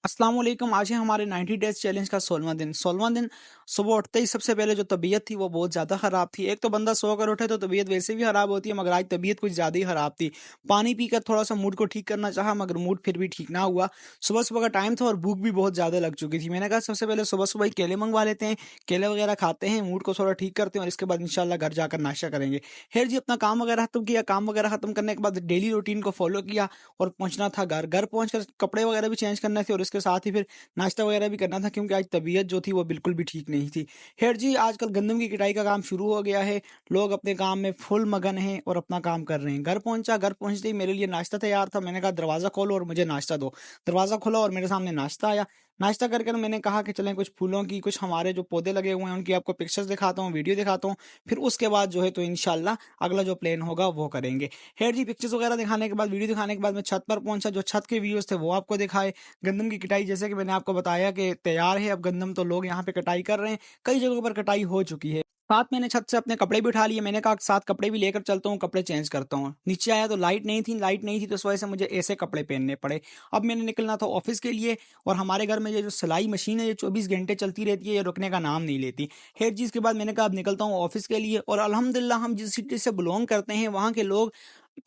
अस्सलाम वालेकुम। आज है हमारे 90 डेज चैलेंज का 16वां दिन। सुबह उठते ही सबसे पहले जो तबीयत थी वो बहुत ज़्यादा ख़राब थी। एक तो बंदा सो कर उठे तो तबीयत वैसे भी ख़राब होती है, मगर आज तबीयत कुछ ज़्यादा ही ख़राब थी। पानी पीकर थोड़ा सा मूड को ठीक करना चाहा, मगर मूड फिर भी ठीक ना हुआ। सुबह सुबह का टाइम था और भूख भी बहुत ज़्यादा लग चुकी थी। मैंने कहा सबसे पहले सुबह सुबह ही केले मंगवा लेते हैं, केले वगैरह खाते हैं, मूड को थोड़ा ठीक करते हैं और इसके बाद इंशाल्लाह घर जाकर नाश्ता करेंगे। खैर जी, अपना काम वगैरह खत्म किया। काम वगैरह खत्म करने के बाद डेली रूटीन को फॉलो किया और पहुंचना था घर। घर पहुंचकर कपड़े वगैरह भी चेंज करने थे और इसके साथ ही फिर नाश्ता वगैरह भी करना था, क्योंकि आज तबीयत जो थी वो बिल्कुल भी ठीक नहीं थी। खैर जी, आजकल गंदम की कटाई का काम शुरू हो गया है। लोग अपने काम में फुल मगन हैं और अपना काम कर रहे हैं। घर पहुंचा, घर पहुंचते ही मेरे लिए नाश्ता तैयार था। मैंने कहा दरवाज़ा खोलो और मुझे नाश्ता दो। दरवाज़ा खोला और मेरे सामने नाश्ता आया। नाश्ता कर कर मैंने कहा कि चलें कुछ फूलों की, कुछ हमारे जो पौधे लगे हुए हैं उनकी आपको पिक्चर्स दिखाता हूँ, वीडियो दिखाता हूँ। फिर उसके बाद जो है तो इंशाल्लाह अगला जो प्लान होगा वो करेंगे। खैर जी, पिक्चर्स वगैरह दिखाने के बाद, वीडियो दिखाने के बाद मैं छत पर पहुंचा। जो छत के व्यूज़ थे वो आपको दिखाए। गंदम की कटाई जैसे कि मैंने आपको बताया कि तैयार है अब गंदम, तो लोग यहाँ पे कटाई कर रहे हैं। कई जगहों पर कटाई हो चुकी है। साथ मैंने छत से अपने कपड़े भी उठा लिए। मैंने कहा साथ कपड़े भी लेकर चलता हूँ, कपड़े चेंज करता हूँ। नीचे आया तो लाइट नहीं थी तो इस वजह से मुझे ऐसे कपड़े पहनने पड़े। अब मैंने निकलना था ऑफिस के लिए, और हमारे घर में ये जो सिलाई मशीन है ये 24 घंटे चलती रहती है, ये रुकने का नाम नहीं लेती। खैर जी, इसके बाद मैंने कहा अब निकलता हूँ ऑफिस के लिए। और अल्हम्दुलिल्लाह हम जिस सिटी से बिलोंग करते हैं वहाँ के लोग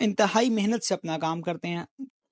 इंतहाई मेहनत से अपना काम करते हैं।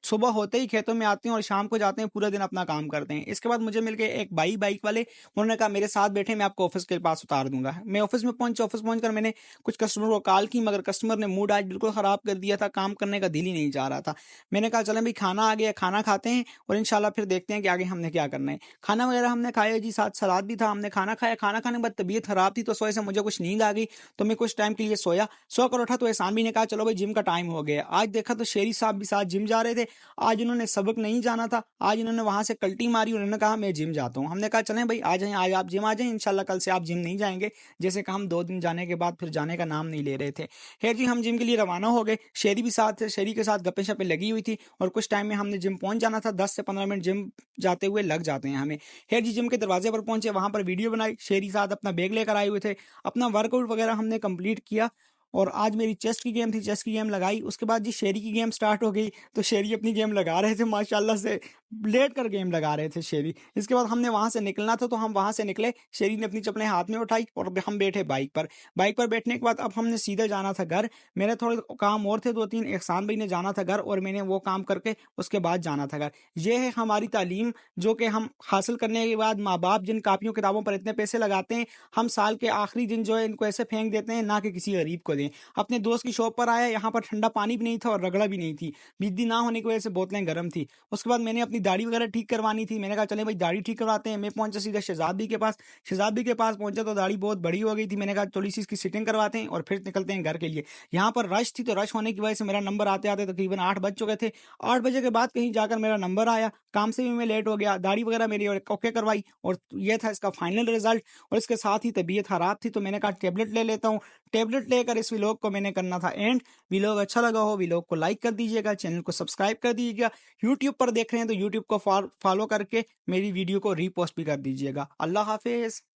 सुबह होते ही खेतों में आते हैं और शाम को जाते हैं, पूरा दिन अपना काम करते हैं। इसके बाद मुझे मिल गए एक बाइक वाले। उन्होंने कहा मेरे साथ बैठे, मैं आपको ऑफिस के पास उतार दूंगा। मैं ऑफिस में पहुंचा। ऑफिस पहुंचकर मैंने कुछ कस्टमर को कॉल की, मगर कस्टमर ने मूड आज बिल्कुल ख़राब कर दिया था। काम करने का दिल ही नहीं जा रहा था। मैंने कहा चलें भाई, खाना आ गया, खाना खाते हैं और इंशाल्लाह फिर देखते हैं कि आगे हमने क्या करना है। खाना वगैरह हमने खाया जी, साथ सलाद भी था। हमने खाना खाया। खाना खाने के बाद तबीयत ख़राब थी तो उस वजह से मुझे कुछ नींद आ गई, तो मैं कुछ टाइम के लिए सोया। सो कर उठा तो एहसान भी ने कहा चलो भाई जिम का टाइम हो गया। आज देखा तो शेरी साहब भी साथ जिम जा रहे थे। आज इन्होंने सबक नहीं जाना था। आज इन्होंने वहां से कल्टी मारी। उन्होंने कहा मैं जिम जाता हूँ। हमने कहा चलें भाई आ जाएं, आज आप जिम आ जाएं, इंशाल्लाह कल से आप जिम नहीं जाएंगे। जैसे कि हम 2 दिन जाने के बाद फिर जाने का नाम नहीं ले रहे थे। खैर जी, हम जिम के लिए रवाना हो गए। शेरी भी साथ थे, शेरी के साथ गप्पे शप्पे लगी हुई थी और कुछ टाइम में हमने जिम पहुंच जाना था। 10 से 15 मिनट जिम जाते हुए लग जाते हैं हमें। खैर जी, जिम के दरवाजे पर पहुंचे, वहां पर वीडियो बनाई। शेरी साथ अपना बैग लेकर आए हुए थे। अपना वर्कआउट वगैरह हमने कंप्लीट किया। और आज मेरी चेस्ट की गेम थी, चेस्ट की गेम लगाई। उसके बाद जी शेरी की गेम स्टार्ट हो गई, तो शेरी अपनी गेम लगा रहे थे माशाल्लाह से। लेट कर गेम लगा रहे थे शेरी। इसके बाद हमने वहां से निकलना था, तो हम वहां से निकले। शेरी ने अपनी चप्पलें हाथ में उठाई और हम बैठे बाइक पर। बाइक पर बैठने के बाद अब हमने सीधे जाना था घर। मेरे थोड़े काम और थे, 2-3। एहसान भाई ने जाना था घर और मैंने वो काम करके उसके बाद जाना था घर। ये है हमारी तालीम, जो कि हम हासिल करने के बाद माँ बाप जिन कापियों किताबों पर इतने पैसे लगाते हैं, हम साल के आखिरी दिन जो है इनको ऐसे फेंक देते हैं ना कि किसी गरीब को दें। अपने दोस्त की शॉप पर आया, यहाँ पर ठंडा पानी भी नहीं था और रगड़ा भी नहीं थी। बिजली ना होने की वजह से बोतलें गर्म थी। उसके बाद मैंने अपनी दाढ़ी वगैरह ठीक करवानी थी। मैंने कहा चले भाई दाढ़ी ठीक करवाते हैं। मैं पहुंचा सीधा शहजादी के पास। शहजादी के पास पहुंचा तो दाढ़ी बहुत बड़ी हो गई थी। मैंने कहा थोड़ी सी इसकी सिटिंग करवाते हैं और फिर निकलते हैं घर के लिए। यहाँ पर रश थी, तो रश होने की वजह से मेरा नंबर आते आते तकरीबन 8 बज चुके थे। 8 बजे के बाद कहीं जाकर मेरा नंबर आया। काम से भी मैं लेट हो गया। दाढ़ी वगैरह मेरी ओके करवाई और ये था इसका फाइनल रिजल्ट। और इसके साथ ही तबीयत खराब थी, तो मैंने कहा टेबलेट ले लेता हूँ। टेबलेट लेकर इस व्लॉग को मैंने करना था एंड। व्लॉग अच्छा लगा हो, व्लॉग को लाइक कर दीजिएगा, चैनल को सब्सक्राइब कर दीजिएगा। यूट्यूब पर देख रहे हैं तो यूट्यूब को फॉलो करके मेरी वीडियो को रीपोस्ट भी कर दीजिएगा। अल्लाह हाफिज।